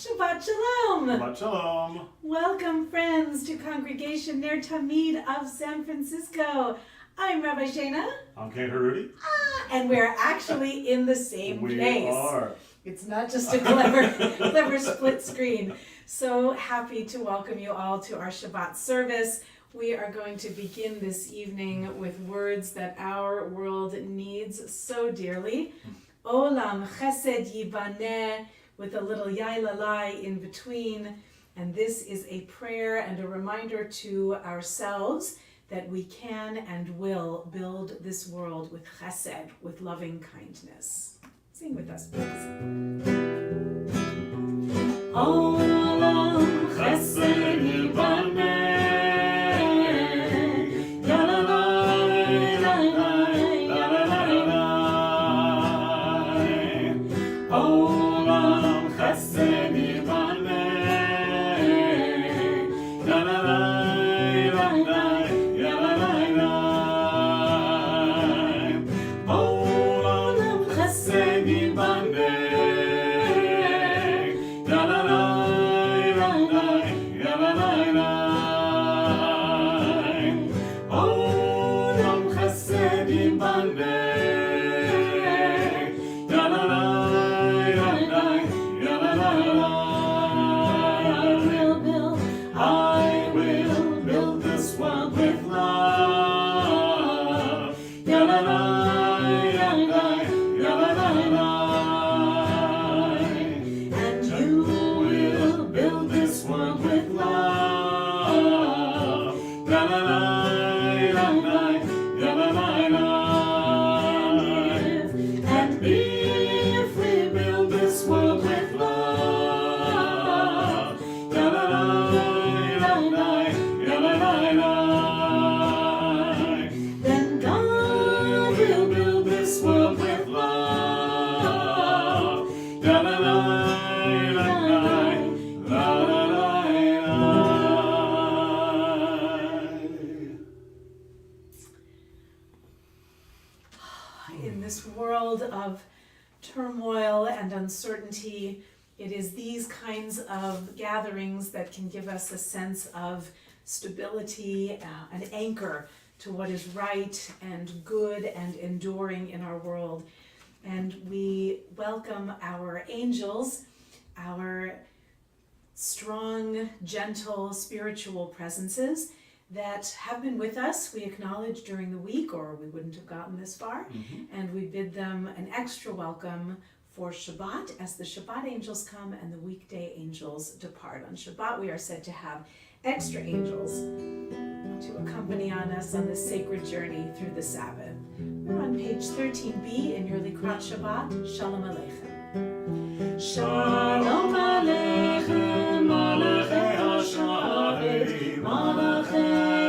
Shabbat Shalom! Shabbat Shalom! Welcome, friends, to Congregation Ner Tamid of San Francisco. I'm Rabbi Shana. I'm Cantor, Rudy. And we're actually in the same place. We are. It's not just a clever split screen. So happy to welcome you all to our Shabbat service. We are going to begin this evening with words that our world needs so dearly. Olam chesed yibaneh, with a little yailalai in between. And this is a prayer and a reminder to ourselves that we can and will build this world with chesed, with loving kindness. Sing with us, please. Olam chesed yibaneh. Turmoil and uncertainty, it is these kinds of gatherings that can give us a sense of stability, an anchor to what is right and good and enduring in our world. And we welcome our angels, our strong, gentle, spiritual presences that have been with us, we acknowledge during the week, or we wouldn't have gotten this far, and we bid them an extra welcome for Shabbat as the Shabbat angels come and the weekday angels depart. On Shabbat we are said to have extra angels to accompany us on this sacred journey through the Sabbath. We're on page 13b in your Likrat Shabbat. Shalom Aleichem. Shalom Aleichem, Malachei HaSharet, Malachei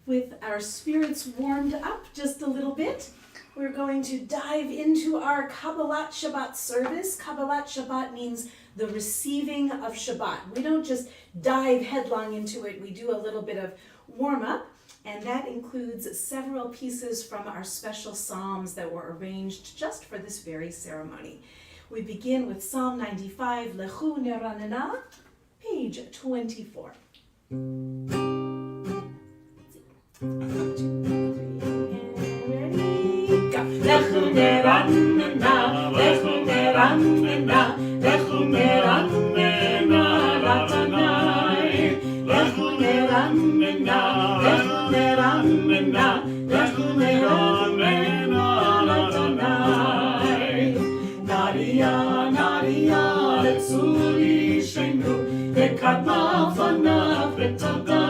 With our spirits warmed up just a little bit, we're going to dive into our Kabbalat Shabbat service. Kabbalat Shabbat means the receiving of Shabbat. We don't just dive headlong into it. We do a little bit of warm-up. And that includes several pieces from our special psalms that were arranged just for this very ceremony. We begin with Psalm 95, Lechu Ner, page 24. Lechu neranena, lechu neranena, lechu neranena, latanai. Lechu neranena, lechu neranena, lechu neranena, latanai. Naria, naria, letzuri shenu, vekadma fanav betada.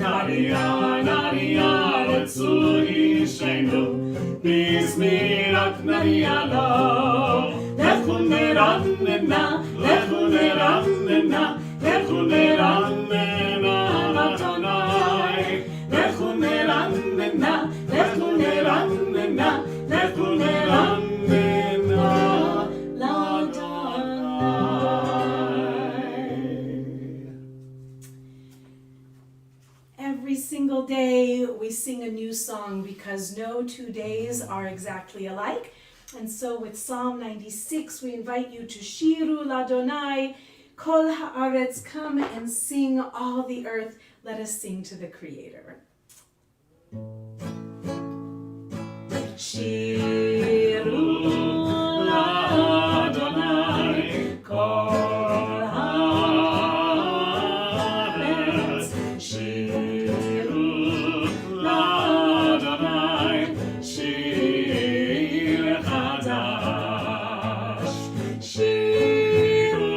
Naria, naria, letzuri shenu, bizmirat naria lo. Lechu neranena, lechu neranena, lechu neranena, latanai. Lechu neranena, lechu neranena, lechu neranena, latanai. Every single day we sing a new song because no 2 days are exactly alike. And so with Psalm 96, we invite you to Shiru Ladonai, Kol Haaretz, come and sing, all the earth, let us sing to the Creator. Shiru Ladonai, Kol Haaretz, Shiru Ladonai, Shir Chadash, Shiru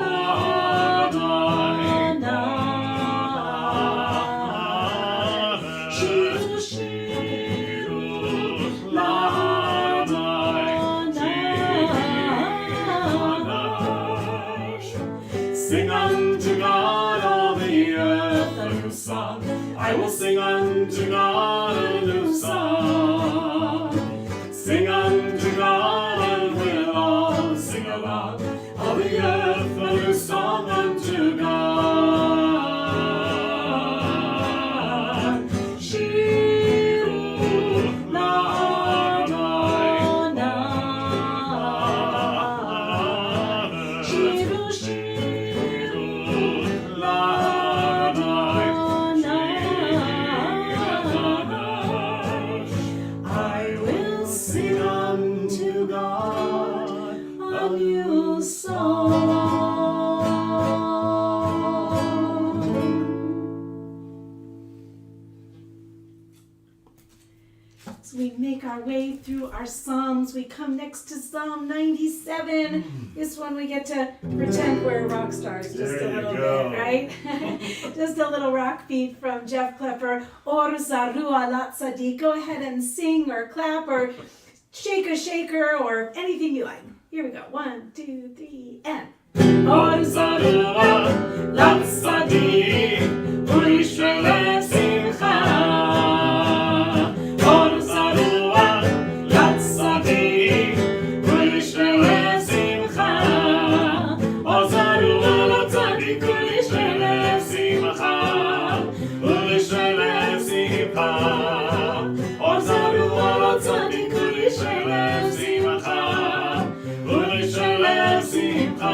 Ladonai, Shiru, Shiru Ladonai. Sing unto God, all the earth, a new song. I will sing unto God a new song. Sing unto God and we'll all sing along. All the earth a new song unto God. Shiru Ladonai. Shiru, Shiru Ladonai. I will sing unto God a new song. As we make our way through our Psalms, we come next to Psalm 97. This one we get to pretend we're rock stars just There a you little go. bit, right? Just a little rock beat from Jeff Klepper. Or Zaru Alat Sadi. Go ahead and sing or clap or shake a shaker or anything you like. Here we go. 1, 2, 3, and. Or Zaru Alat Sadi. Ulishele Simcha. Or Zaru Alat Sadi. Ulishele Simcha. Or Zaru Alat Sadi. Ulishele Simcha. Ulishele Simcha. Or Zaru Alat Sadi. Ulishele Simcha. Ulishele Simcha.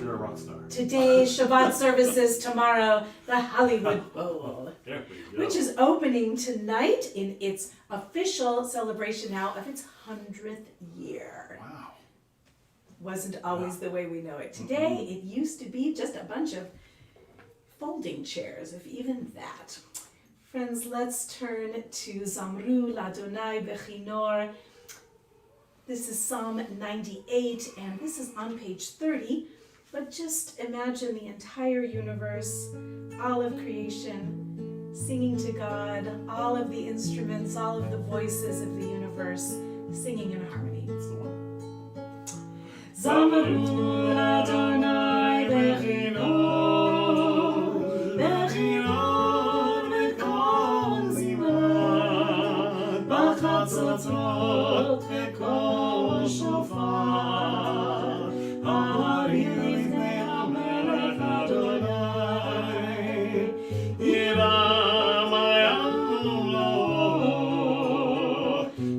You're a rock star. Today's Shabbat services, tomorrow the Hollywood Bowl, There we go. which is opening tonight in its official celebration now of its 100th year. Wow. Wasn't always the way we know it today. It used to be just a bunch of folding chairs, if even that. Friends, let's turn to Zamru Ladonai Bechinor. This is Psalm 98, and this is on page 30. but just imagine the entire universe, all of creation, singing to God, all of the instruments, all of the voices of the universe, singing in harmony. That's the one. Zameru Adonai Bechinot, Bechinot V'kol Ziman, B'chatzotzot V'kol Shofar, Ha'arim Lifnei HaMelech Adonai, Yiram Hayam Lo,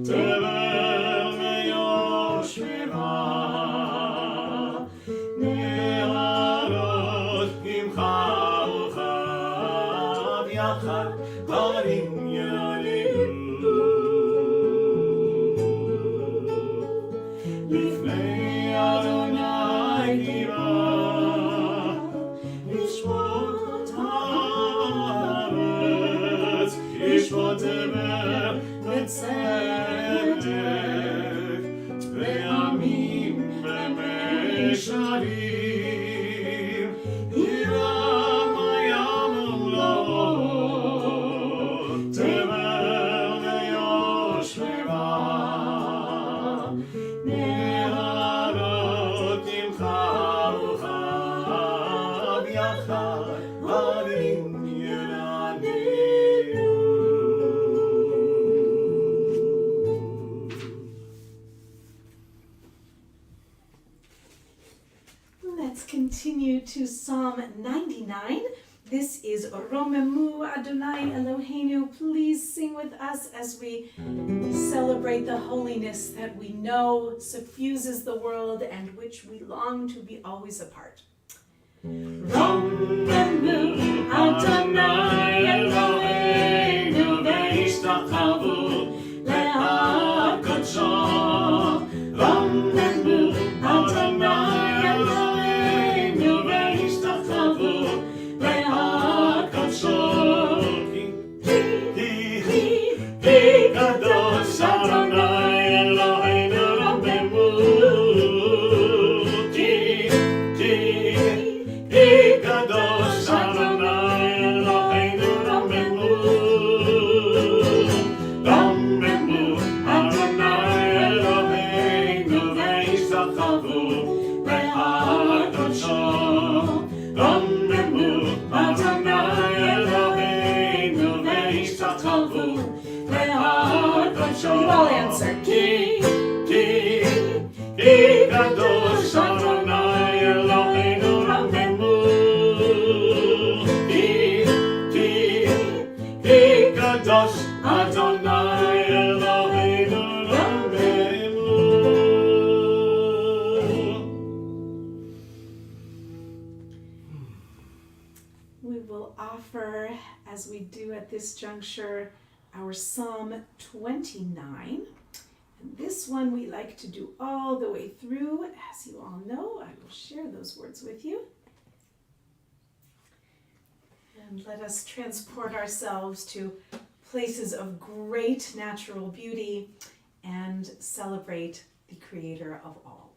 Tevel Meyoshveva, Ne'arot Imcha Uchav Yachad, Harim Yalilu. Lifnei Adonai Kira, Yishmot Haaretz, Yishmot Tevel V'tzedek, Ve'amim Ve'mesharim, Yiram Hayam Lo, Tevel Meyoshveva, Ne'arot Imcha Uchav Yachad, Harim Yiranilu. Let's continue to Psalm 99. This is Romemu Adonai Eloheinu. Please sing with us as we celebrate the holiness that we know suffuses the world and which we long to be always a part. Romemu Adonai Eloheinu ve'ishtachavu le'hakadosh. Romemu Adonai Eloheinu ve'ishtachavu le'hakadosh. Ki kadosh Adonai Eloheinu Romemu. Ki kadosh Adonai Eloheinu Romemu. Romemu Adonai Eloheinu ve'ishtachavu le'hakadosh. Romemu Adonai Eloheinu ve'ishtachavu le'hakadosh. You all answer. Ki kadosh Adonai Eloheinu Romemu. Ki kadosh Adonai Eloheinu Romemu. We will offer, as we do at this juncture, our Psalm 29. And this one we like to do all the way through. As you all know, I will share those words with you. And let us transport ourselves to places of great natural beauty and celebrate the Creator of all.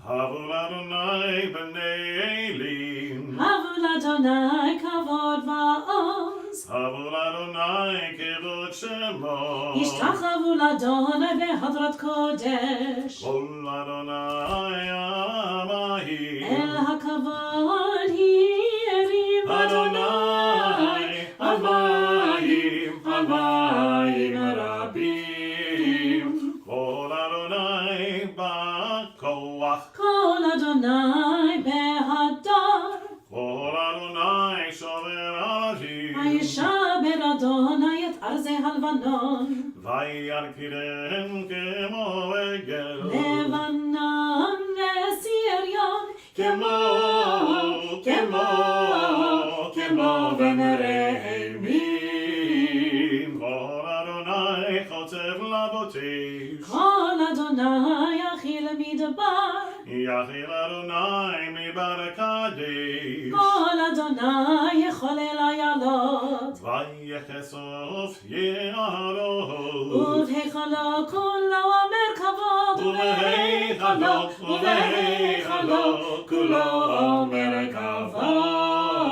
Havu Adonai b'nei Elim. Havu l'Adonai kavod va'oz. Havu Adonai kivod shemo. Ishtachavu l'Adonai behadrat kodesh. Kol Adonai Amahi. El hakavod hi'erim Adonai. Amayim, Amayim Rabim. Kol Adonai b'koach. Kol Adonai behadar. Kol Adonai shover arim. Hayishaber Adonai et arzei halvanon. Vayarkirem kemo egel. Levanon ve'siryon. Kemo venereimim. Kol Adonai chotzev lavotish. Kol Adonai achil midbar. Yachil Adonai mibar kadesh. Kol Adonai yecholel ayalot. Vayechesof ye'arot. ובהיכלו כולו המרכבות, ובהיכלו בהיכלו ובהיכלו כולו אומר כבוד.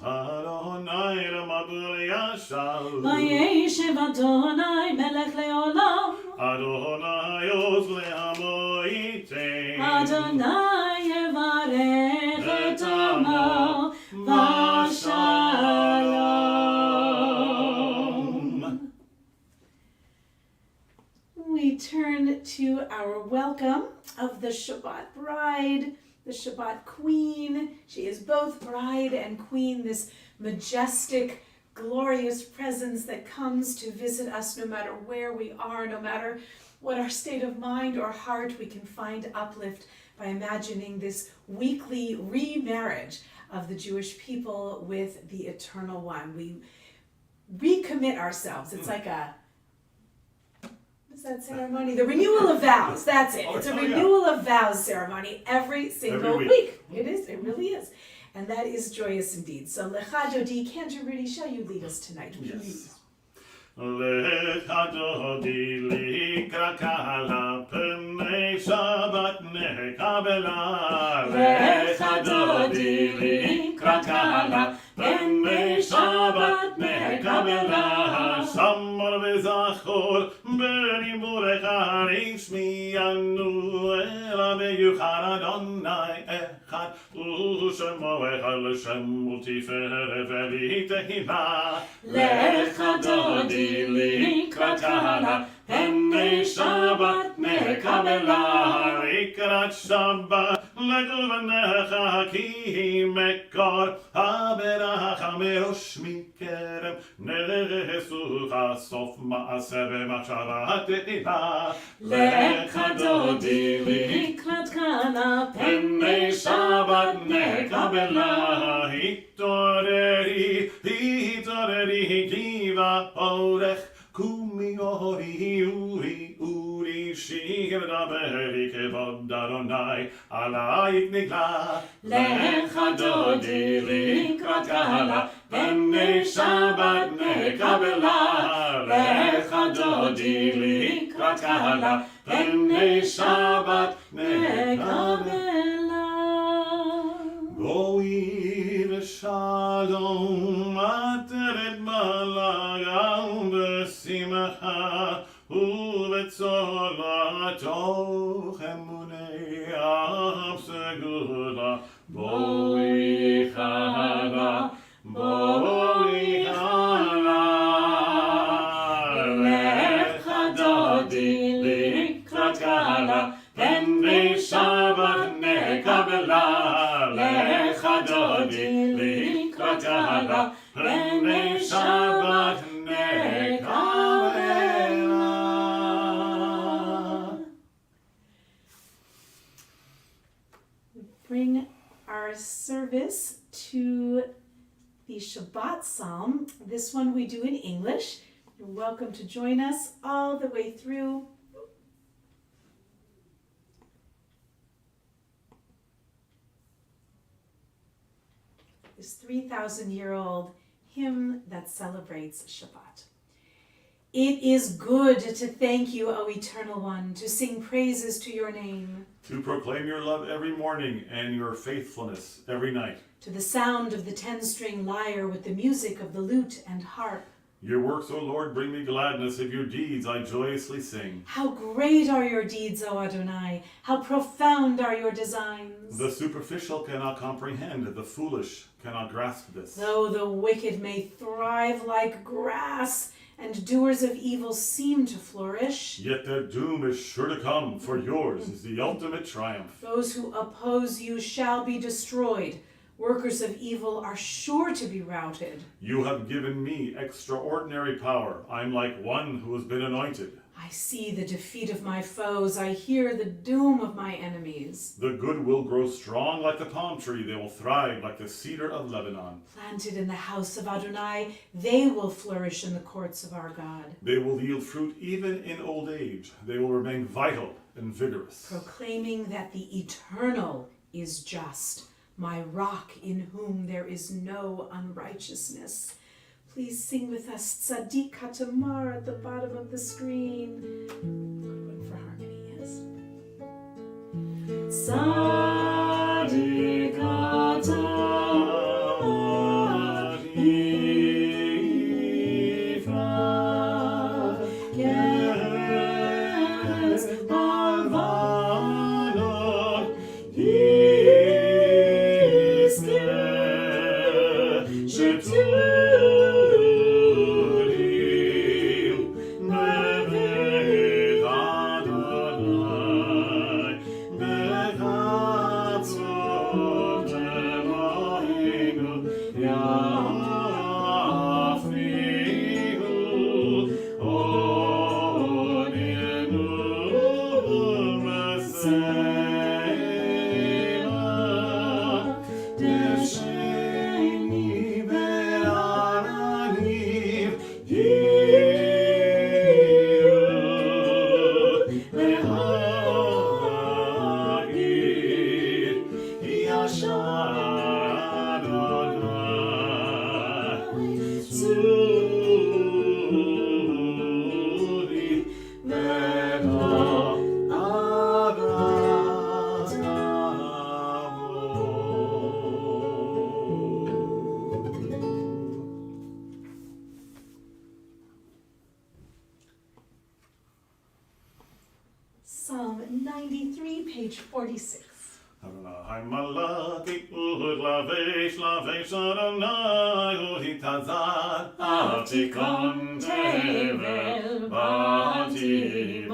אדוני למבול ישר. וישב אדוני מלך לעולם. אדוני עוז לעמו ייתן. אדוני יברך את עמו ושלום. We turn to our welcome of the Shabbat bride, the Shabbat queen. She is both bride and queen, this majestic, glorious presence that comes to visit us no matter where we are, no matter what our state of mind or heart. We can find uplift by imagining this weekly remarriage of the Jewish people with the Eternal One. We recommit ourselves. It's like a that ceremony? The renewal of vows. That's it. It's a renewal of vows ceremony every single week. It is. It really is. And that is joyous indeed. So Lecha Dodi, Cantor, Rudy, shall you lead us tonight, please? Yes. Lecha Dodi likra kala pnei Shabbat nekabela. Lecha Dodi likra kala pnei Shabbat nekabela. Shamar v'zachor b'rimurech ha'rishmiyanu ela b'yuchad Adonai echad u'shemo echad l'shem u'tiferet v'litehila. Lecha Dodi likrat kala pnei Shabbat nekabela. Likrat Shabbat leguvnecha ki mekor haberacha merosh mikerem nesucha sof ma'aseh v'machshavat te'ila. Lecha Dodi likrat kala pnei Shabbat nekabela. Hitoreri kiva orech kumi uri shir daberi kevod Adonai alayik nigla. Lecha Dodi likrat kala pnei Shabbat nekabela. Lecha Dodi likrat kala pnei Shabbat nekabela. Boi v'shalom ateret balagam v'simcha uvetzolato emunei absegula. Boi chala, boi chala. Lecha Dodi likrat kala pnei Shabbat nekabela. Lecha Dodi likrat kala pnei Shabbat nekabela. Bring our service to the Shabbat Psalm. This one we do in English. You're welcome to join us all the way through. This 3,000-year-old hymn that celebrates Shabbat. It is good to thank you, O Eternal One, to sing praises to your name. To proclaim your love every morning and your faithfulness every night. To the sound of the 10-string lyre with the music of the lute and harp. Your works, O Lord, bring me gladness. Of your deeds I joyously sing. How great are your deeds, O Adonai! How profound are your designs! The superficial cannot comprehend, the foolish cannot grasp this. Though the wicked may thrive like grass, and doers of evil seem to flourish, Yet their doom is sure to come, for yours is the ultimate triumph. those who oppose you shall be destroyed. Workers of evil are sure to be routed. You have given me extraordinary power. I'm like one who has been anointed. I see the defeat of my foes. I hear the doom of my enemies. The good will grow strong like the palm tree. They will thrive like the cedar of Lebanon. Planted in the house of Adonai, they will flourish in the courts of our God. They will yield fruit even in old age. They will remain vital and vigorous. Proclaiming that the Eternal is just, my rock in whom there is no unrighteousness. Please sing with us Tzaddik Katamar at the bottom of the screen. Good one for harmony, yes. Psalm 93, page 46. Adonai malati lavesh lavesh Adonai ulitazar Atikon tevel batimot.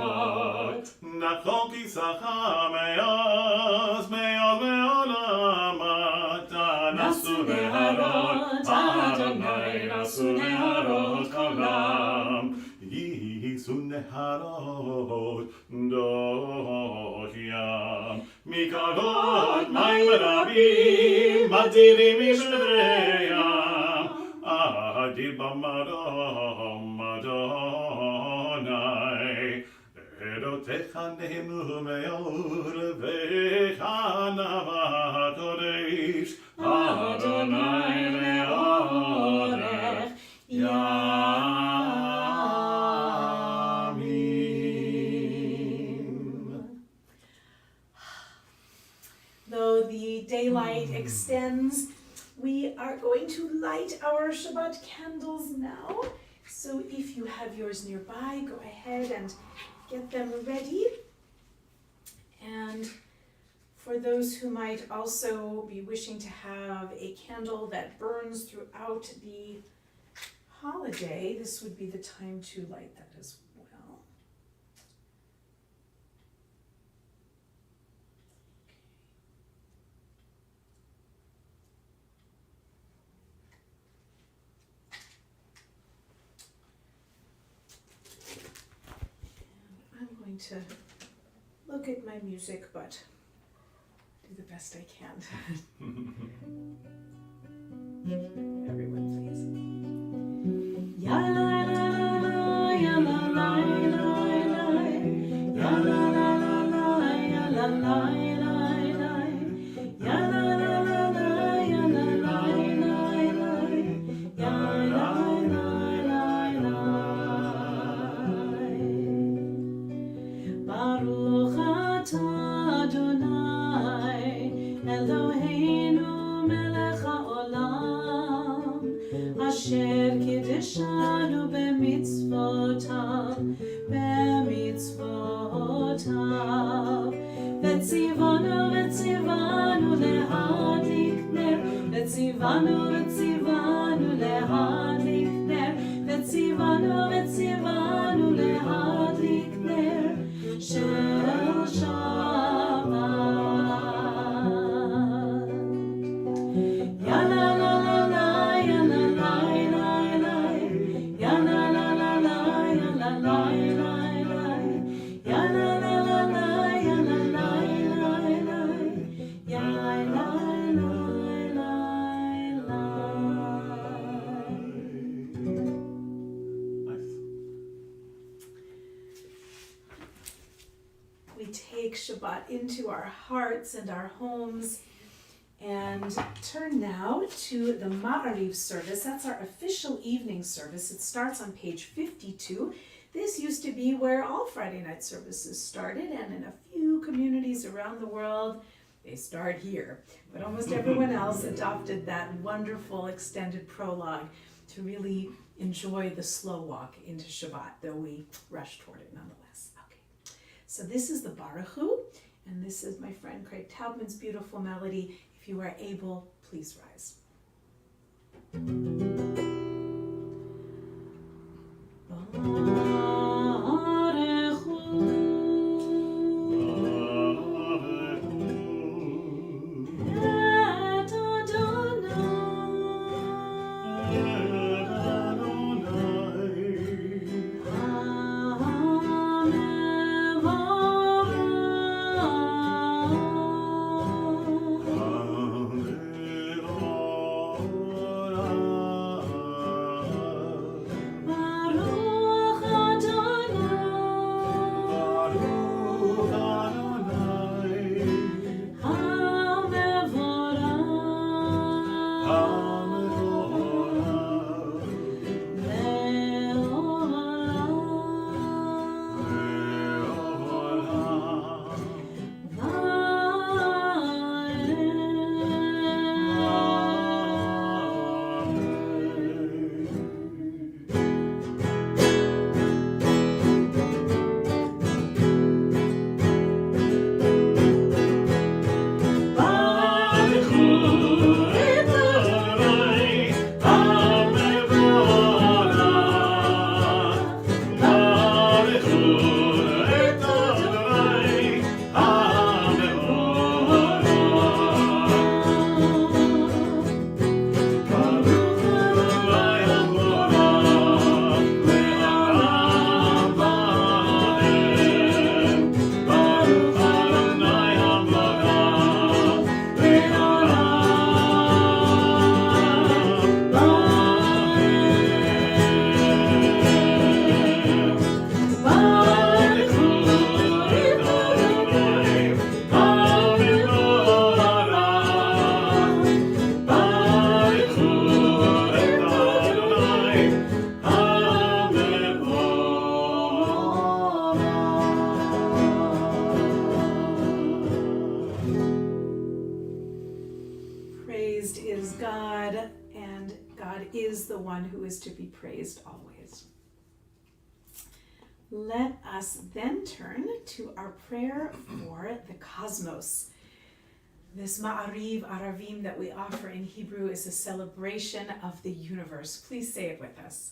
Nachon kisacha me'oz me'olamat Nasu neharot Adonai nasu neharot kolam. Yisu neharot dohyam Mikarot mayim rabim madirim mishlevreyam Adir b'marom Adonai Erotecha nehemu me'or v'chanava kodesh Adonai leorech Though the daylight extends, we are going to light our Shabbat candles now. So if you have yours nearby, go ahead and get them ready. And for those who might also be wishing to have a candle that burns throughout the holiday, this would be the time to light that as well. I'm going to look at my music, but do the best I can. Everyone, please. Ya la la la la, ya la la la la, ya la la la la, ya la la la la, ya la la la la, ya la la la la, ya la la la la. Baruch atah Adonai Eloheinu melech haolam asher kiddushanu b'mitzvotav v'tzivanu lehadlik ner v'tzivanu lehadlik ner v'tzivanu lehadlik ner shel Shabbat. Ya la la la la, ya la la la la, ya la la la la, ya la la la la, ya la la la la, ya la la la la, ya la la la la. Nice. We take Shabbat into our hearts and our homes and turn now to the Ma'ariv service. That's our official evening service. It starts on page 52. This used to be where all Friday night services started, and in a few few communities around the world, they start here. But almost everyone else adopted that wonderful extended prologue to really enjoy the slow walk into Shabbat, though we rush toward it nonetheless. Okay, so this is the Baruch Hu, and this is my friend Craig Taubman's beautiful melody. If you are able, please rise. Is the one who is to be praised always. Let us then turn to our prayer for the cosmos. This Ma'ariv Aravim that we offer in Hebrew is a celebration of the universe. Please say it with us.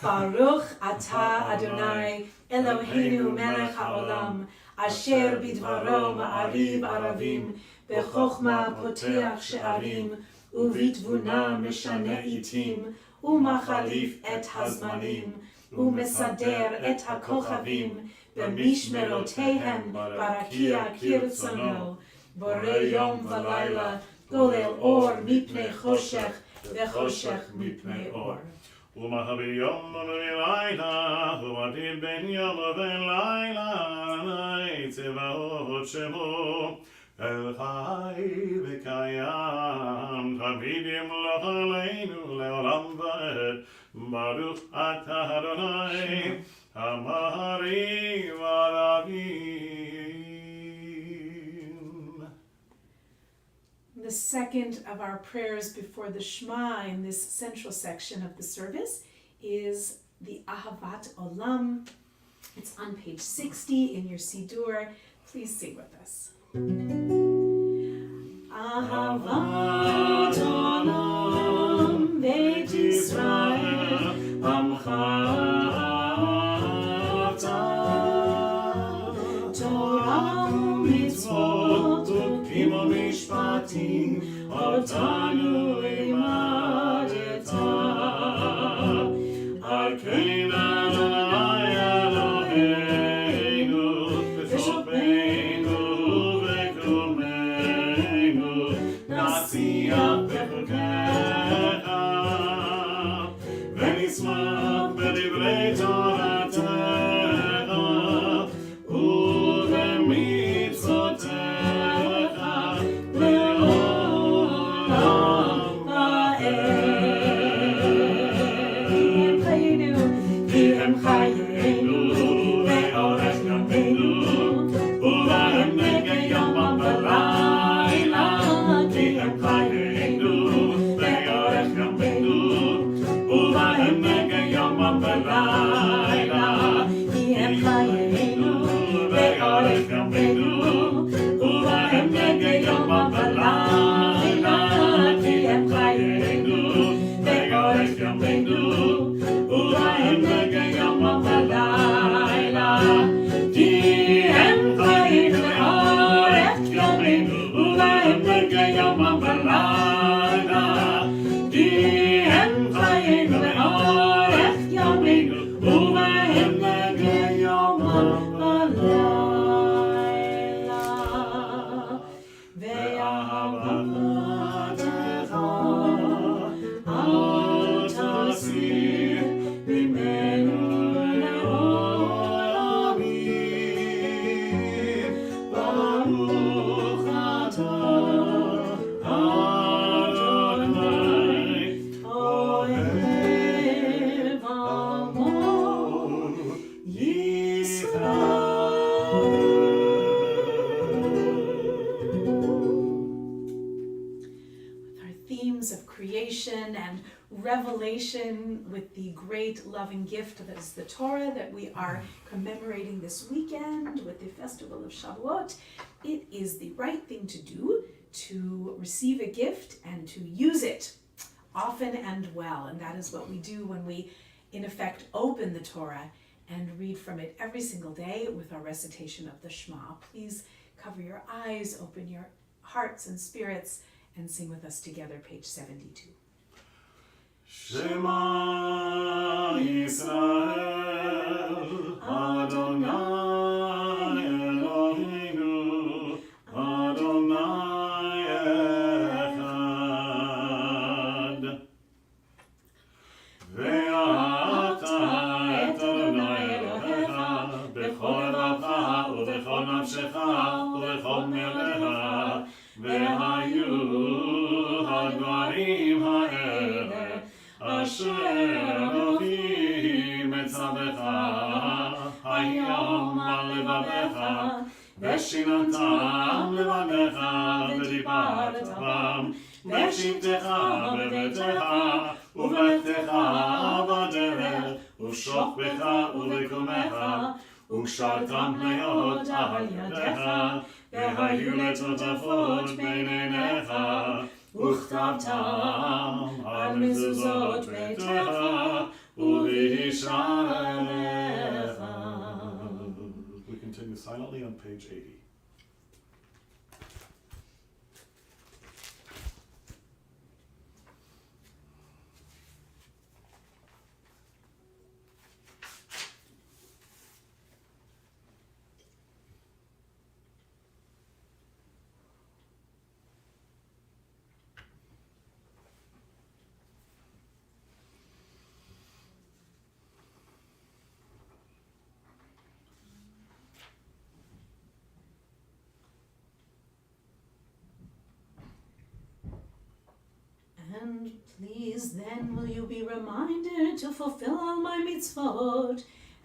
Baruch atah Adonai Eloheinu melech haolam asher bidvaro Ma'ariv Aravim bechokma poteach she'arim ובתבונה משנה עיתים, ומחליף את הזמנים, ומסדר את הכוכבים, במשמרותיהם ברקיע כרצונו, בורא יום ולילה, גולל אור מפני חושך, וחושך מפני אור. ומחביא יום ולילה, ומטיל בין יום ובין לילה, צבאות שמו. אל חי וקיים, תמיד ימלוך עלינו לעולם ועד, ברוך אתה אדוני, המעריב הרבים. The second of our prayers before the Shema in this central section of the service is the Ahavat Olam. It's on page 60 in your Siddur. Please sing with us. Ahavat Olam Beit Yisrael Amcha Torah u'mitzvot u'pim u'mishpatim otanu limadeta Al kein Adonai Eloheinu b'shofeinu ונשמח בדברי תורתך ובמצוותיך לעולם הלילה, ואהבתך אל תסיר ממנו לעולמים. ברוך אתה אדוני אוהב עמו ישראל. Themes of creation and revelation with the great loving gift that is the Torah that we are commemorating this weekend with the festival of Shabbat, it is the right thing to do to receive a gift and to use it often and well. And that is what we do when we, in effect, open the Torah and read from it every single day with our recitation of the Shema. Please cover your eyes, open your hearts and spirits, and sing with us together, page 72. Shema Yisrael, Adonai Eloheinu, Adonai Echad. Ve'ata et Adonai Elohecha, bechol levacha ubechol nafshecha ubechol melecha, ve'hayu הדברים האלה אשר אלוהים מצווך היום על לבביך ושיננתם לבביך ודיברת בם בשבתך בביתך ובלכתך בדרך ובשוכבך ובקומך וקשרתם מאוד על ידיך והיו לטוטפות בין עיניך וכתבתם על מזוזות ביתך ובישעריך. We continue silently on page 80. And please then will you be reminded to fulfill all my mitzvot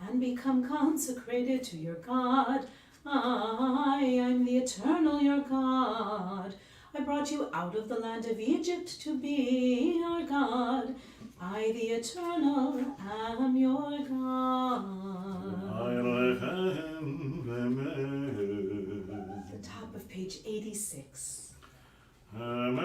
and become consecrated to your God. I am the eternal your God. I brought you out of the land of Egypt to be your God. I, the eternal, am your God. The top of page 86. And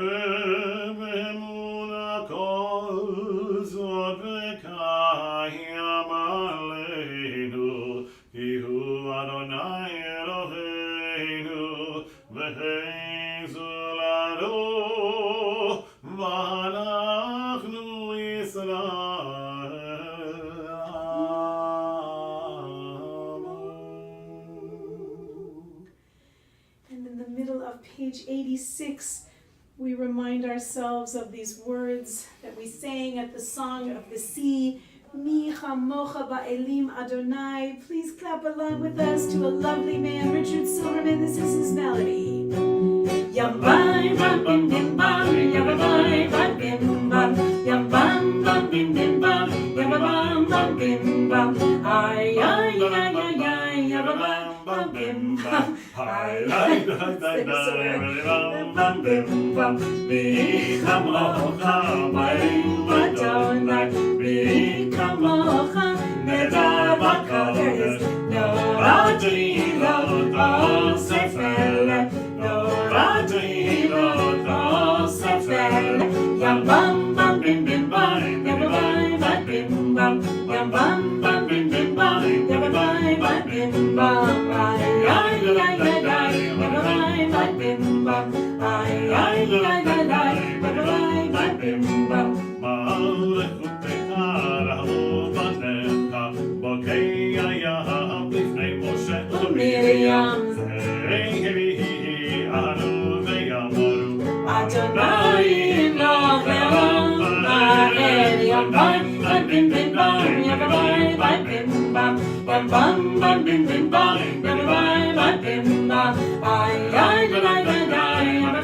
in the middle of page 86, we remind ourselves of these words that we sang at the Song of the Sea. Mi chamocha ba'elim Adonai. Please clap along with us to a lovely man, Richard Silverman. This is his melody. Yam bam bam bim bim bam, yam bam bam bim bam, yam bam bam bim bim bam, yam bam bam bim bam. Ay ay ay ay ay, yam bam bam bim bam. Ay ay ay ay bam bim bam. Mi chamocha ba'elim Adonai. Mi chamocha neder b'kodesh, no radilot osefele. Yam bam bam bim bim bam, yam bam bam bim bam, yam bam bam bim bim bam, yam bam bam bim bam. Ay ay ay ay ay, yam bam bam bim bam. Ay ay ay ay ay, yam bam bam bim bam. Malchutecha rahu banecha, bokei ayah b'fnei Miriam. Adonai Imloch Le'olam Ha'el Yam Bam Bim Bim Bam Yam Bam Bim Bam Yam Bam Bim Bim Bam Yam Bam Bim Bam Ay ay ay ay ay Yam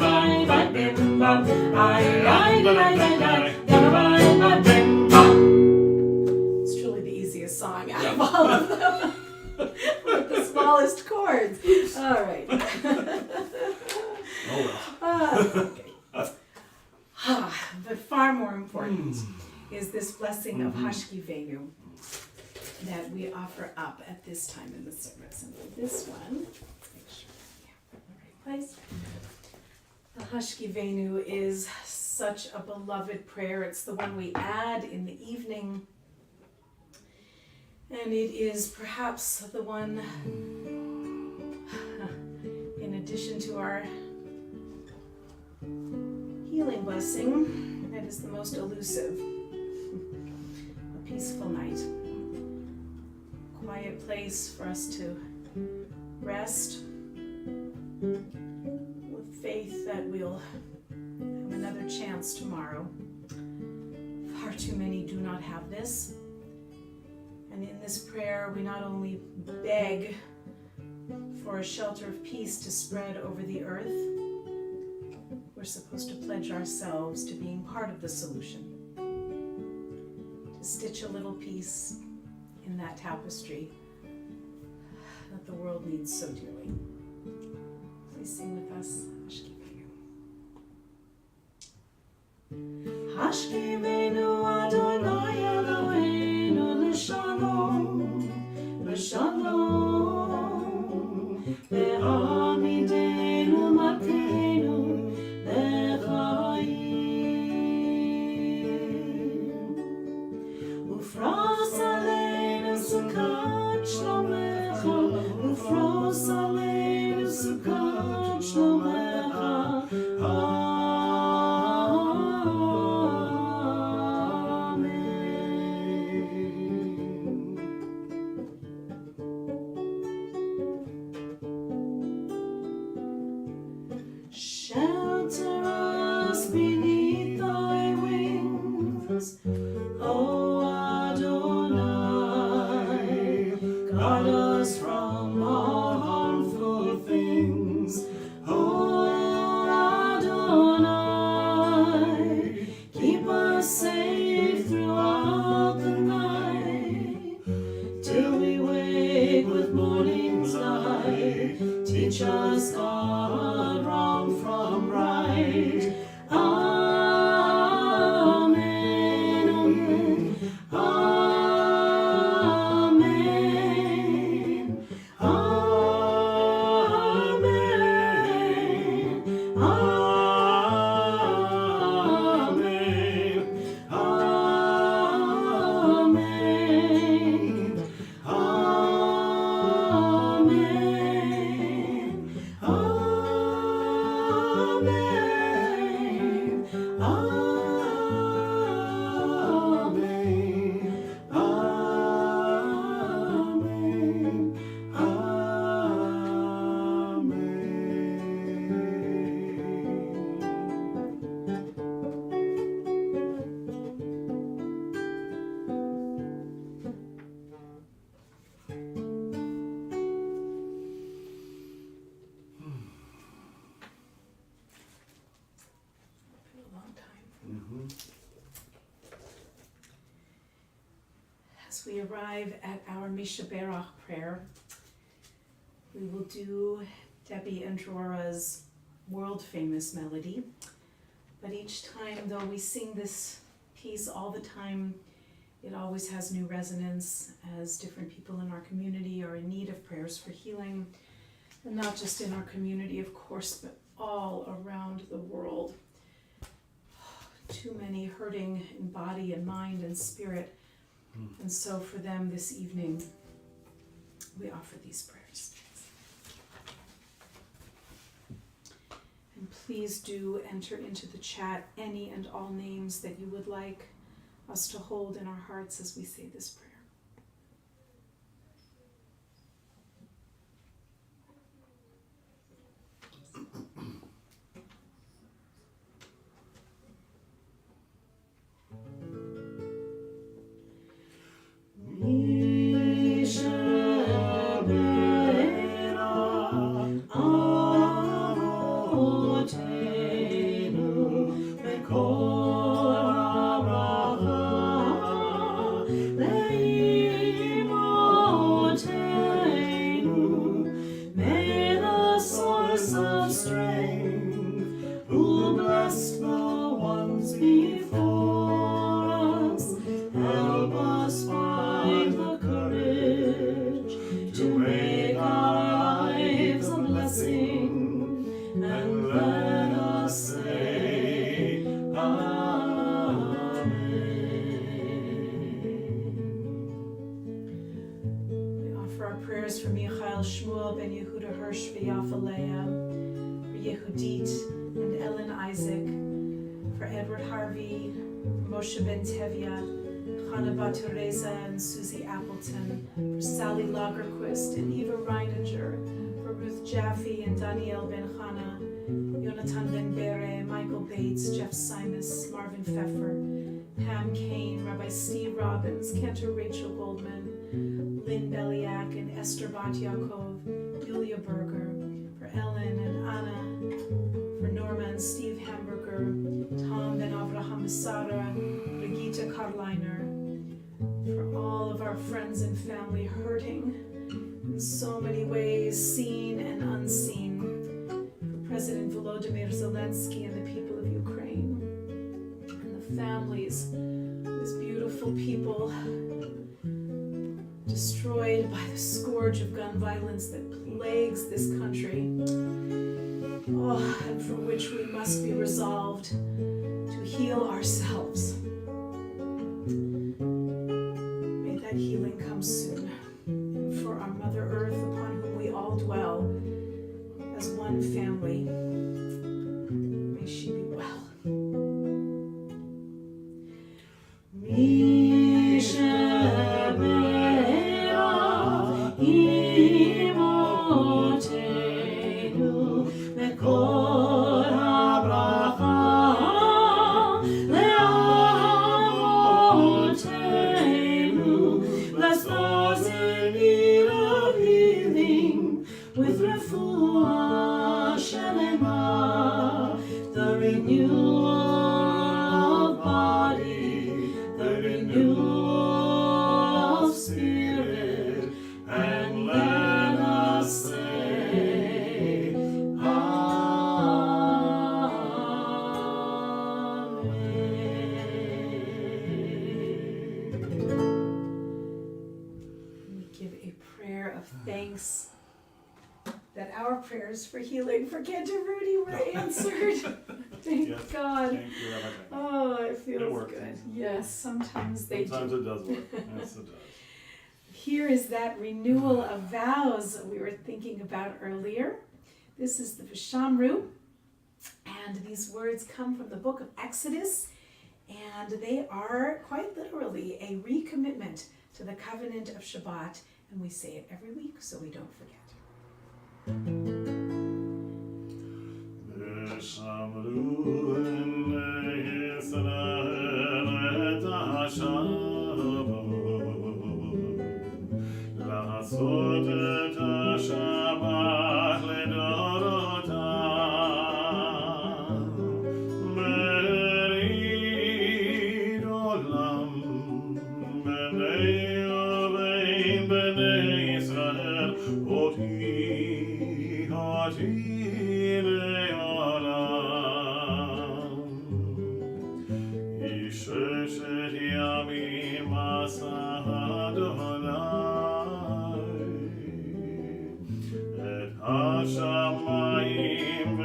Bam Bim Bam Ay ay ay ay ay Yam Bam Bim Bam. It's truly the easiest song out of all of them. With the smallest chords. All right. But far more important is this blessing of Hashkivenu that we offer up at this time in the service. And with this one, make sure we have it in the right place. The Hashkivenu is such a beloved prayer. It's the one we add in the evening. And it is perhaps the one, in addition to our healing blessing, that is the most elusive. A peaceful night. Quiet place for us to rest with faith that we'll have another chance tomorrow. Far too many do not have this. And in this prayer, we not only beg for a shelter of peace to spread over the earth, we're supposed to pledge ourselves to being part of the solution, to stitch a little piece in that tapestry that the world needs so dearly. Please sing with us, Hashkivenu. Hashkivenu Adonai Eloheinu l'shalom, l'shalom, ve'amidenu malkeinu l'chaim. Ufros aleinu sukkot shlomecha, ufros aleinu sukkot shlomecha. Shelter us beneath thy wings, O Adonai. Guard us from all harmful things, O Adonai. Keep us safe throughout the night, till we wake with morning's light. Teach us, God, wrong from right. Amen. Amen. Amen. Amen. As we arrive at our Misha Berach prayer, we will do Debbie and Drora's world-famous melody. But each time, though we sing this piece all the time, it always has new resonance as different people in our community are in need of prayers for healing. And not just in our community, of course, but all around the world. Too many hurting in body and mind and spirit. And so for them this evening, we offer these prayers. And please do enter into the chat any and all names that you would like us to hold in our hearts as we say this prayer. for Michael Shmuel ben Yehuda Hirsch v'Yafa Leah, for Yehudit and Ellen Isaac, for Edward Harvey, for Moshe ben Tevya, Chana Bat Teresa and Susie Appleton, for Sally Lagerquist and Eva Reininger, for Ruth Jaffe and Danielle Ben Chana, Yonatan Ben Bere, Michael Bates, Jeff Simus, Marvin Pfeffer, Pam Kane, Rabbi Steve Robbins, Cantor Rachel Goldman, Lynn Beliak and Esther Bat Yaakov, Yulia Berger, for Ellen and Anna, for Norma and Steve Hamburger, Tom Ben Avraham Besara, Brigitte Karliner, for all of our friends and family hurting in so many ways, seen and unseen, for President Volodymyr Zelensky and the people of Ukraine, and the families of these beautiful people destroyed by the scourge of gun violence that plagues this country, and for which we must be resolved to heal ourselves. May that healing come soon. And for our Mother Earth, upon whom we all dwell as one family, may she be well. With refuah shelema, the renewal of body, the renewal of spirit, and let us say, We give a prayer of thanks that our prayers for healing for Cantor Rudy were answered. Thank Yes. God. Thank you, Rabbi. Oh, it feels It works. good. Yes, sometimes they Sometimes do. it does work. Yes, it does. Here is that renewal of vows we were thinking about earlier. This is the Vishamru, and these words come from the book of Exodus, and they are quite literally a recommitment to the covenant of Shabbat, and we say it every week so we don't forget. לעשות את השבת לדורותם, ברית עולם ביני ובין בני ישראל, אותי לעולם. היא ששת ימים עשה השמיים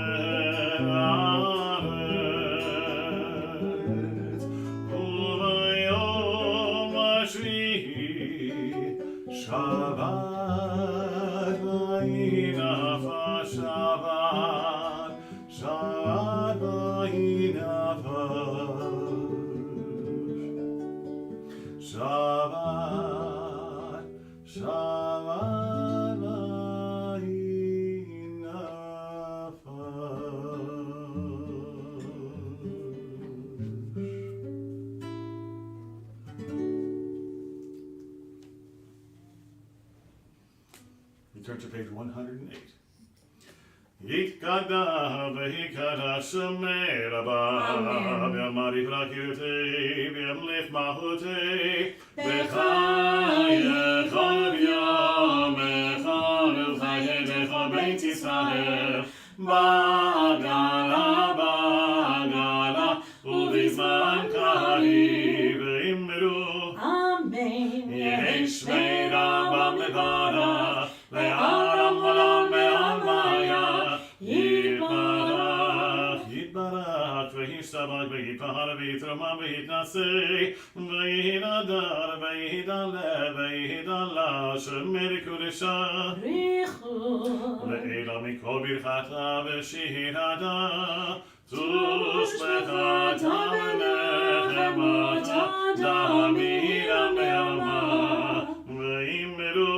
והארץ, וביום השביעי שבת וינפש, שבת, שבת וינפש, שבת, שבת. Turn to page 108. Yikada v'hikada shemei Rabbi, v'yamari prakirtei, v'yamlif mahutei, v'chayecha v'yamecha, v'chayecha beit Yisrael, b'agala, b'agala, u'v'zman kari, v'imru, Amen. yesh mei Rabam levada, Le'aram olam me'almaya, Yitbarach, Yitbarach, v'hishta Shabbat, v'yipahar, v'yitroma, v'yitnaseh, v'yihidadar, v'yihidaleh, v'yihidala, shemeri kudesha, ve'ela mikol birchata, v'shihirada, tushlecha tamelech, damira me'alma, v'yimeru,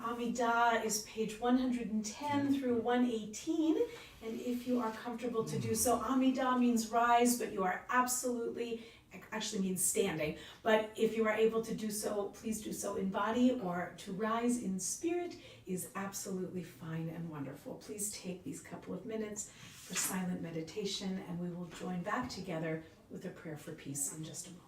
Amidah is page 110 through 118, and if you are comfortable to do so, Amidah means rise, but you are absolutely, actually means standing, but if you are able to do so, please do so in body, or to rise in spirit is absolutely fine and wonderful. Please take these couple of minutes for silent meditation, and we will join back together with a prayer for peace in just a moment.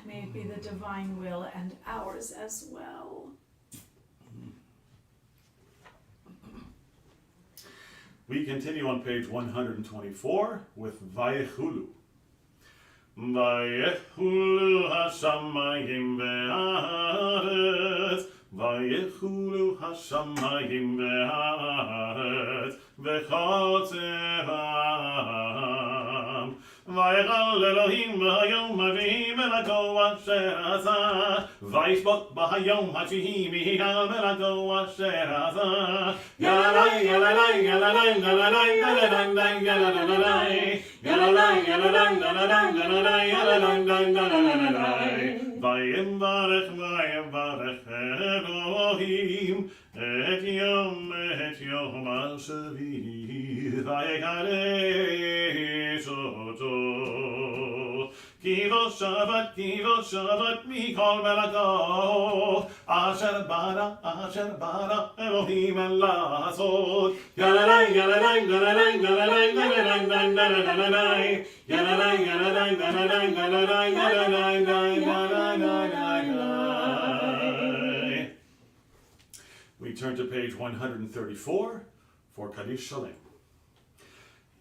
May it be the divine will and ours as well. We continue on page 124 with Vayechulu. ויחולו השמיים והארץ, ויחולו השמיים והארץ, וכל צבאם. ויגל אלוהים ביום הרביעי מלאכו אשר עשה, וישבות ביום התשיעי ויגל מלאכו אשר עשה. יללי יללי יללי יללי יללי יללי יללי ויברך אלוהים את יום השביעי ויקדש אותו. כי בו שבת מכל מלאכו אשר ברא אלוהים לעשות. יללי יללי יללי יללי יללי יללי. We turn to page 134 for Kaddish Shalem.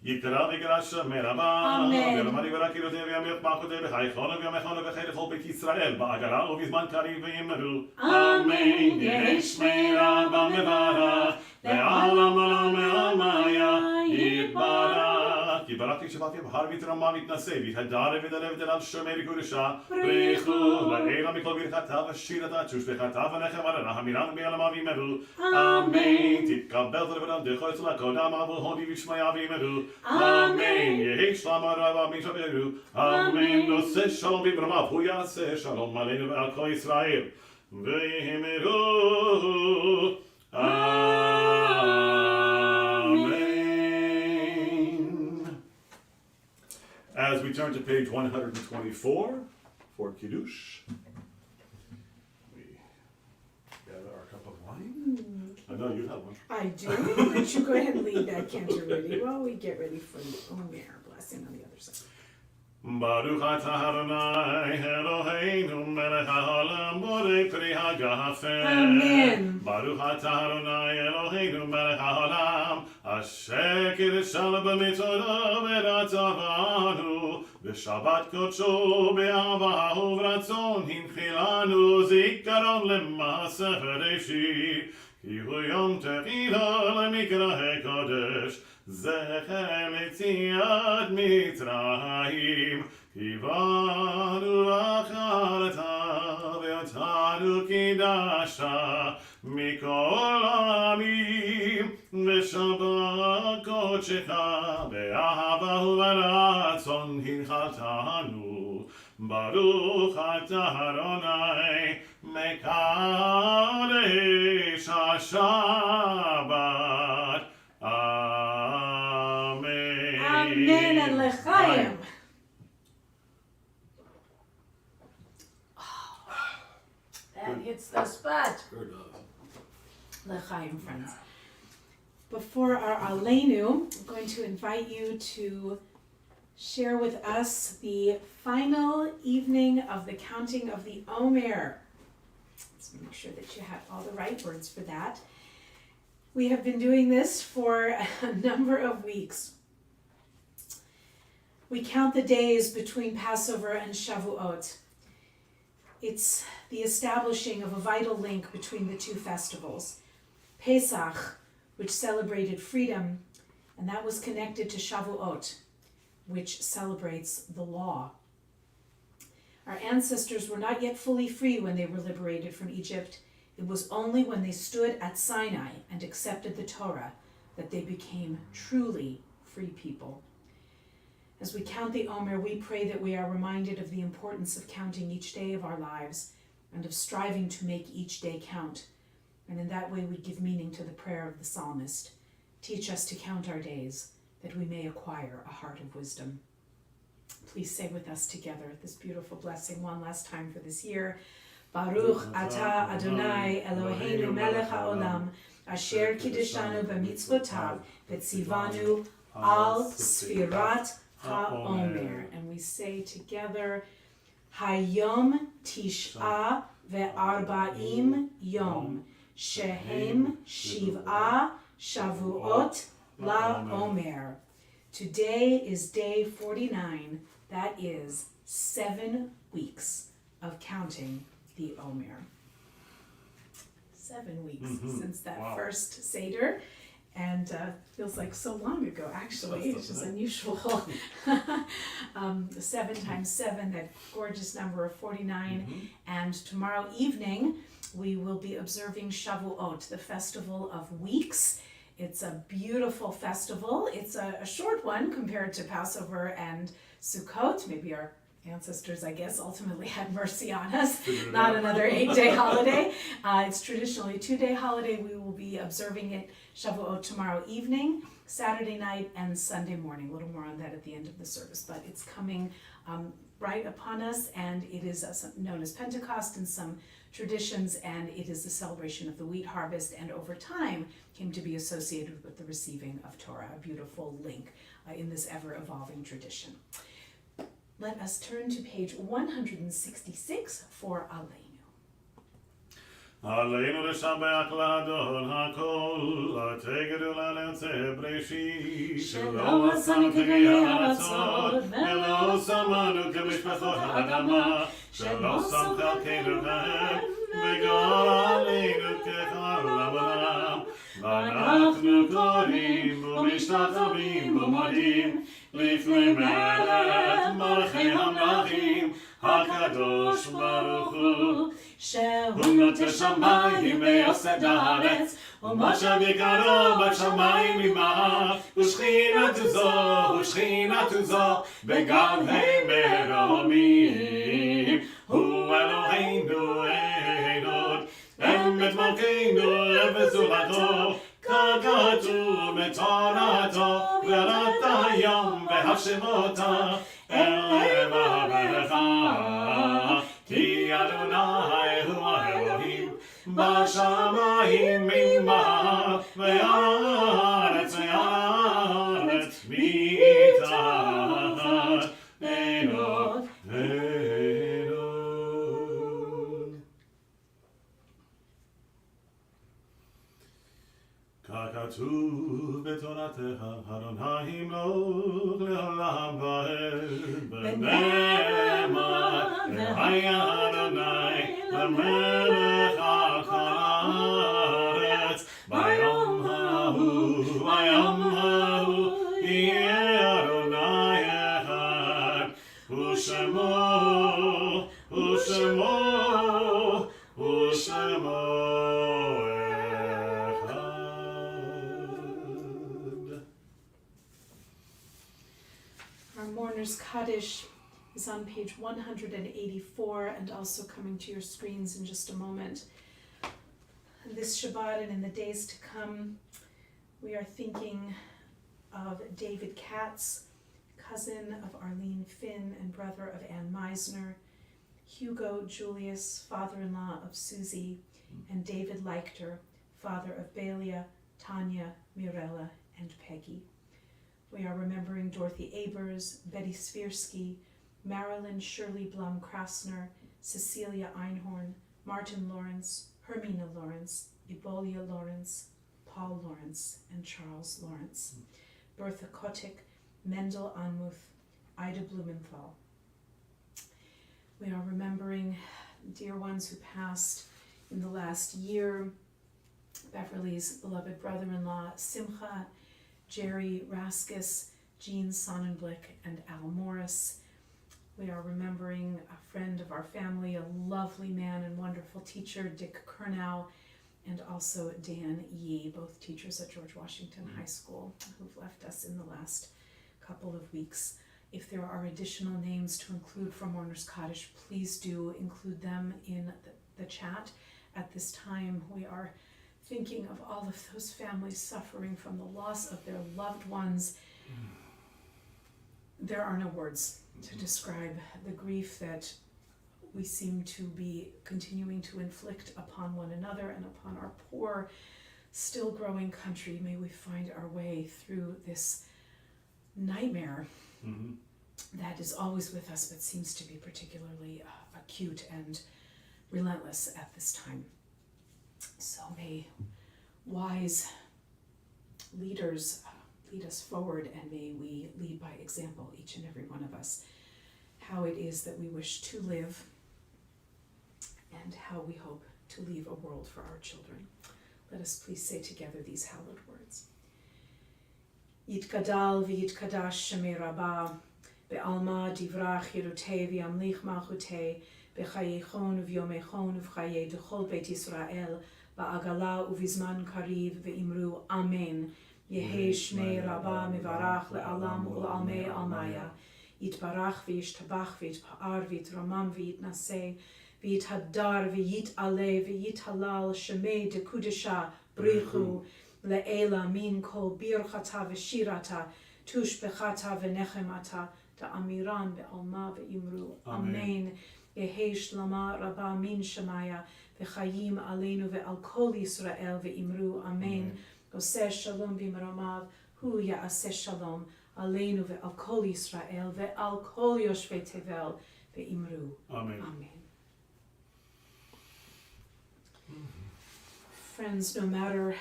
יקרא ויגרש מרבה, ולמד יברא קהילותיה וימליך מערכותיה בחייכון ובימיכון ובחיי לכל בית ישראל, בעגלה ובזמן קריב ויאמרו אמן. יהי שמי רבה מברך, לעולם עולם מעלמיה יתברך. כי ברכתי שבתי בהר ויתרמה מתנשא, והתהדר ודלב ודלב שומר קודשה, ברכו לעילה מכל ברכתה ושירתה תשבחתה ונחמה לרחמירן בעלמה ויאמרו אמן. תתקבל ולבנם דחו אצל הקודם עבור הודי ושמיה ויאמרו אמן. יהי שלום הרבה משברו, אמן. נושא שלום במרומיו, הוא יעשה שלום עלינו ועל כל ישראל, ויאמרו As we turn to page 124 for Kiddush, we gather our cup of wine. I know you have one. I do. Why don't you go ahead and lead that cantor, Rudy, while we get ready for the Omer blessing on the other side. Baruch atah Adonai Eloheinu melech haolam borei pri hagafen. Amen. Baruch atah Adonai Eloheinu melech haolam asher kiddushanu b'mitzvotav v'ratzavanu v'shabbat kodsho be'ahava u'v'ratzon hinchilanu zikaron lema'aseh v'reishit כי הוא יום תחילה למקרא קודש, זכר ליציאת מצרים, כי באנו בחרתה ואותנו קידשת מכל העמים, ושבת קודשך באהבה וברצון הנחלתנו. ברוך אתה אדוני מקדש השבת. אמן. Amen and l'chaim. That hits the spot. Sure does. L'chaim, friends. Before our Aleinu, I'm going to invite you to share with us the final evening of the counting of the Omer. Let's make sure that you have all the right words for that. We have been doing this for a number of weeks. We count the days between Passover and Shavuot. It's the establishing of a vital link between the two festivals. Pesach, which celebrated freedom, and that was connected to Shavuot, which celebrates the law. Our ancestors were not yet fully free when they were liberated from Egypt. It was only when they stood at Sinai and accepted the Torah that they became truly free people. As we count the Omer, we pray that we are reminded of the importance of counting each day of our lives and of striving to make each day count. And in that way we give meaning to the prayer of the psalmist. Teach us to count our days, that we may acquire a heart of wisdom. Please say with us together this beautiful blessing one last time for this year. Baruch atah Adonai Eloheinu melech haolam, asher kiddeshanu b'mitzvotav, v'tzivanu al sfirat ha'omer. And we say together, Hayom tish'a ve'arba'im yom, shehem shiv'a shavuot la'omer. Today is day 49, that is 7 weeks of counting the Omer. 7 weeks since that first Seder. And feels like so long ago, actually. It's just unusual. 7 times 7, that gorgeous number of 49. And tomorrow evening, we will be observing Shavuot, the Festival of Weeks. It's a beautiful festival. It's a short one compared to Passover and Sukkot. Maybe our ancestors, I guess, ultimately had mercy on us. Not another 8-day holiday. It's traditionally a 2-day holiday. We will be observing it Shavuot tomorrow evening, Saturday night, and Sunday morning. A little more on that at the end of the service, but it's coming right upon us, and it is known as Pentecost in some traditions, and it is the celebration of the wheat harvest, and over time came to be associated with the receiving of Torah, a beautiful link in this ever-evolving tradition. Let us turn to page 166 for Aleinu. עלינו לשבח לאדון הכל, תגדו לנצא בראשית, שלא עשנו כגיא ארצות, ולא שמנו כמשפחות האדמה, שלא שם חלקנו להם, וגאלנו ככל העולם. ואנחנו קוראים ומשתחווים ומודים לפני מלך מלכי המלכים, הקדוש ברוך הוא. שהוא נוטה שמיים ויוסד הארץ, ומושב יקרו בשמיים ממעל, ושכינתו זו בגבי מרומים. הוא אלוהינו אין עוד, אמת מלכנו וזולתו, ככתוב בתורתו, וראת היום והשבותה אל לבבך. כי אדוני הוא האלוהים בשמיים ממעל, והארץ מתחת, אין עוד. ככתוב בתורתך, אדוני ימלוך לעולם ועד, ונאמר, והיה אדוני למלך על כל הארץ. ביום ההוא יהיה אדוני אחד, ושמו Mourner's Kaddish is on page 184 and also coming to your screens in just a moment. This Shabbat and in the days to come, we are thinking of David Katz, cousin of Arlene Finn and brother of Ann Meisner, Hugo Julius, father-in-law of Susie, and David Leichter, father of Belia, Tanya, Mirella, and Peggy. We are remembering Dorothy Abers, Betty Svirsky, Marilyn Shirley Blum Krasner, Cecilia Einhorn, Martin Lawrence, Hermina Lawrence, Ibolia Lawrence, Paul Lawrence, and Charles Lawrence. Bertha Kotick, Mendel Anmuth, Ida Blumenthal. We are remembering dear ones who passed in the last year. Beverly's beloved brother-in-law, Simcha, Jerry Raskus, Jean Sonnenblick, and Al Morris. We are remembering a friend of our family, a lovely man and wonderful teacher, Dick Kernow, and also Dan Yee, both teachers at George Washington High School, who've left us in the last couple of weeks. If there are additional names to include from Mourner's Kaddish, please do include them in the chat. At this time, we are thinking of all of those families suffering from the loss of their loved ones. There are no words to describe the grief that we seem to be continuing to inflict upon one another and upon our poor, still growing country. May we find our way through this nightmare that is always with us, but seems to be particularly acute and relentless at this time. So may wise leaders lead us forward, and may we lead by example, each and every one of us. how it is that we wish to live, and how we hope to leave a world for our children. Let us please say together these hallowed words. Yitkadal v'yitkadash shemei Rabba, be'alma divrach yirutei v'yamlich malchutei, b'chayechon v'yomechon v'chayei d'chol beit Yisrael, ba'agala uvizman kariv ve'imru Amen. Yehi shmei Rabba mivarach le'alam u'almei almaya, yitbarach v'yishtabach v'yitpa'ar v'yitramam v'yitnaseh, v'yithadar v'yit'aleh v'yithalal shemei dekudesha brichu, le'ela min kol birchata v'shirata, tushbechata v'nechemata, ta'amiran be'alma ve'imru Amen. Yehi shlama Rabba min shemaya, v'chayim aleinu ve'al kol Yisrael ve'imru Amen. Oseh shalom b'imromav, hu ya'aseh shalom, aleinu ve'al kol Yisrael ve'al kol yoshvei tevel ve'imru Amen. Amen. Friends, no matter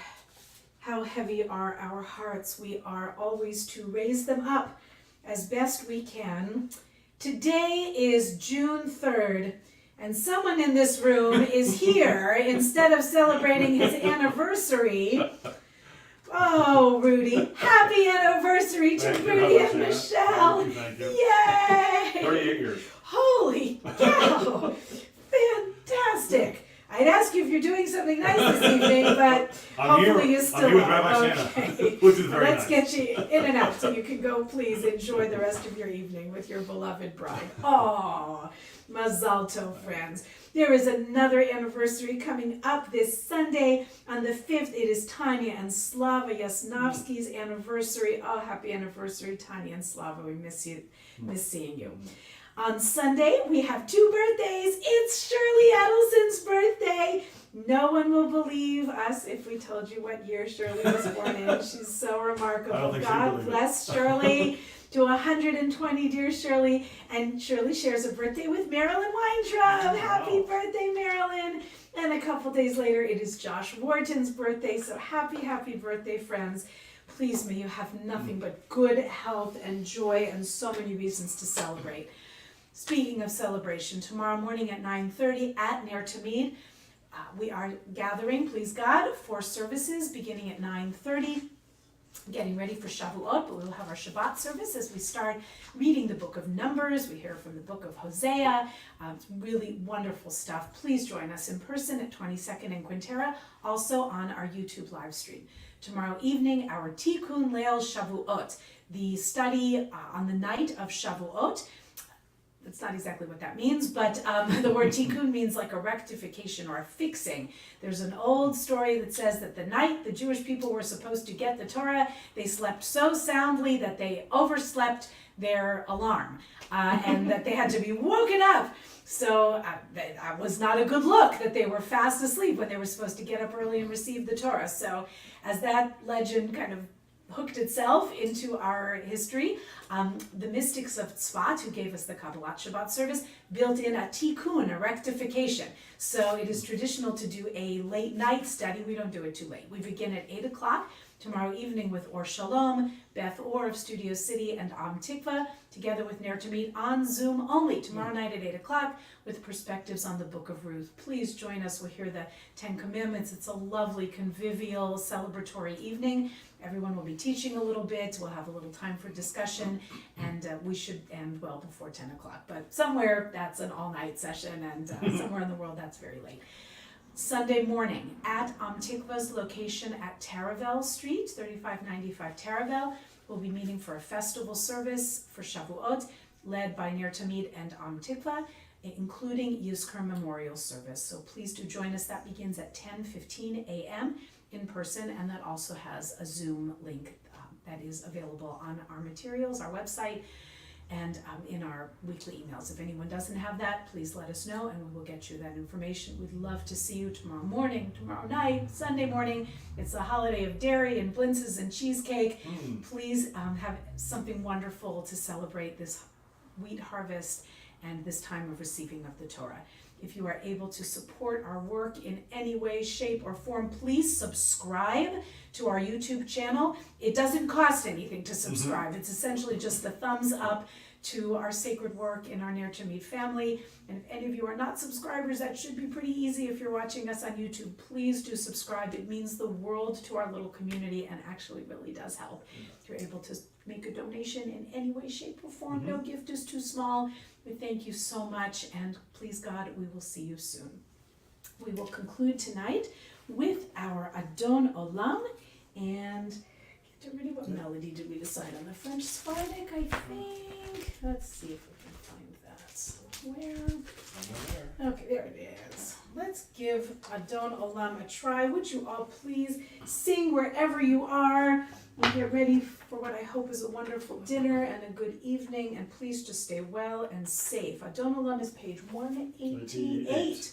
how heavy are our hearts, we are always to raise them up as best we can. Today is June 3rd, and someone in this room is here instead of celebrating his anniversary. Oh, Rudy, happy anniversary to Thank you, Rudy and Shana. Michelle. Thank you. Yay! 38 years. Holy cow! Fantastic! I'd ask you if you're doing something nice this evening, but hopefully you still I'm here with are. Rabbi Okay. Shana, which is very Let's nice. get you in and out so you can go, please enjoy the rest of your evening with your beloved bride. Oh, Mazal Tov, friends. There is another anniversary coming up this Sunday on the 5th. It is Tanya and Slava Yasnovsky's anniversary. Oh, happy anniversary, Tanya and Slava. We miss you, miss seeing you. On Sunday, we have two birthdays. It's Shirley Edelson's birthday. No one will believe us if we told you what year Shirley was born in. She's so I don't remarkable. think she'd God believe it. bless Shirley. To 120, dear Shirley. And Shirley shares a birthday with Marilyn Weintraub. Happy birthday, Marilyn. And a couple days later, it is Josh Wharton's birthday. So happy, happy birthday, friends. Please, may you have nothing but good health and joy and so many reasons to celebrate. Speaking of celebration, tomorrow morning at 9:30 at Ner Tamid, we are gathering, please God, for services beginning at 9:30. Getting ready for Shavuot, but we'll have our Shabbat service as we start reading the book of Numbers. We hear from the book of Hosea. It's really wonderful stuff. Please join us in person at 22nd and Quintera, also on our YouTube live stream. Tomorrow evening, our Tikkun Leil Shavuot, the study on the night of Shavuot. That's not exactly what that means, but the word tikkun means like a rectification or a fixing. There's an old story that says that the night the Jewish people were supposed to get the Torah, they slept so soundly that they overslept their alarm, and that they had to be woken up. So that was not a good look, that they were fast asleep when they were supposed to get up early and receive the Torah. So as that legend kind of hooked itself into our history, the mystics of Tzfat, who gave us the Kabbalat Shabbat service, built in a tikkun, a rectification. So it is traditional to do a late night study. We don't do it too late. We begin at 8 o'clock tomorrow evening with Or Shalom, Beth Or of Studio City, and Am Tikva, together with Ner Tamid on Zoom only tomorrow night at 8 o'clock with perspectives on the Book of Ruth. Please join us. We'll hear the 10 Commandments. It's a lovely, convivial, celebratory evening. Everyone will be teaching a little bit. We'll have a little time for discussion, and we should end well before 10 o'clock. But somewhere that's an all-night session, and somewhere in the world that's very late. Sunday morning at Am Tikva's location at Taravel Street, 3595 Taravel. We'll be meeting for a festival service for Shavuot, led by Ner Tamid and Am Tikva, including Yizkor Memorial Service. So please do join us. That begins at 10:15 a.m. in person, and that also has a Zoom link that is available on our materials, our website, and in our weekly emails. If anyone doesn't have that, please let us know and we will get you that information. We'd love to see you tomorrow morning, tomorrow night, Sunday morning. It's the holiday of dairy and blintzes and cheesecake. Please have something wonderful to celebrate this wheat harvest and this time of receiving of the Torah. If you are able to support our work in any way, shape, or form, please subscribe to our YouTube channel. It doesn't cost anything to subscribe. It's essentially just the thumbs up to our sacred work in our Ner Tamid family. And if any of you are not subscribers, that should be pretty easy if you're watching us on YouTube. Please do subscribe. It means the world to our little community and actually really does help. If you're able to make a donation in any way, shape, or form, no gift is too small. We thank you so much, and please God, we will see you soon. We will conclude tonight with our Adon Olam, and get ready. What melody did we decide on? The French Sephardic, I think. Let's see if we can find that somewhere. Okay, there it is. Let's give Adon Olam a try. Would you all please sing wherever you are and get ready for what I hope is a wonderful dinner and a good evening, and please just stay well and safe. Adon Olam is page 188.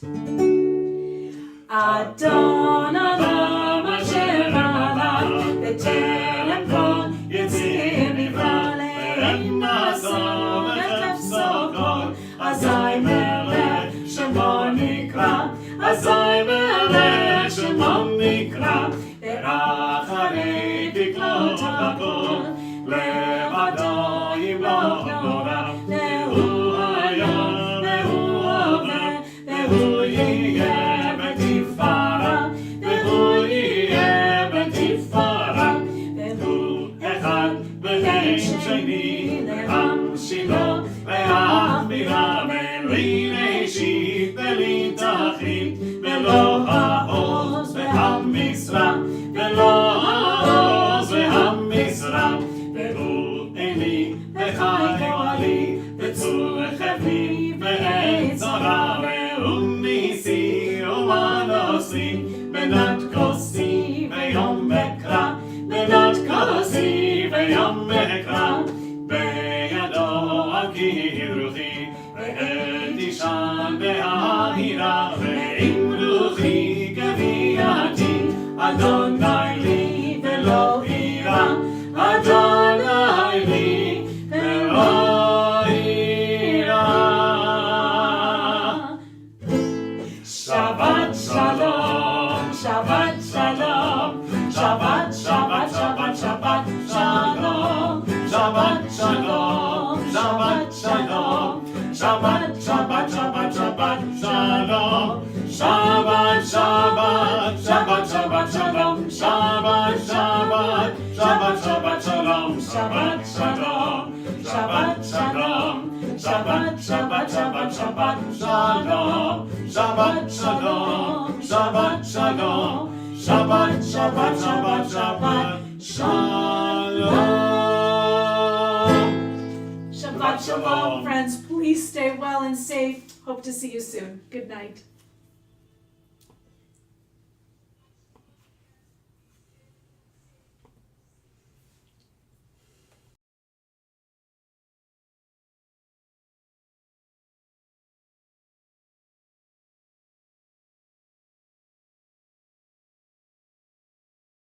Adon Olam asher ala b'terem kol yitzir nivra le'inaso v'tefso kol azai melech shemo nikra azai melech shemo nikra ve'acharei tiklot hakol levado yimloch nora lehu hayom lehu hove lehu yiyeh שני לעם שילה והאמירה ולי ראשית ולי תכלית ולא העוז והמשרה ולא העוז והמשרה והוא עיני וחי גואלי וצור חבלי ועת צרה והוא ניסי ומנוסי בנת כוסי ויום מקרא בנת כוסי ויום מקרא בידו ארכיב רוחי ועת תשען בהאירה ועם רוחי גבייתי אדוני לי ולא אירא אדוני לי ולא אירא שבת שלום שבת שלום Shabbat, Shabbat, Shabbat, Shabbat, Shalom. Shabbat, Shalom. Shabbat, Shalom. Shabbat, Shabbat, Shabbat, Shabbat, Shalom. Shabbat, Shabbat, Shabbat, Shabbat, Shalom. Shabbat, Shabbat, Shabbat, Shabbat, Shalom. Shabbat, Shalom. Shabbat, Shalom. Shabbat, Shabbat, Shabbat, Shabbat, Shalom. Shabbat, Shalom. Shabbat, Shalom. Shabbat, Shabbat, Shabbat, Shabbat, Shalom. Shabbat Shalom, friends. Please stay well and safe. Hope to see you soon. Good night.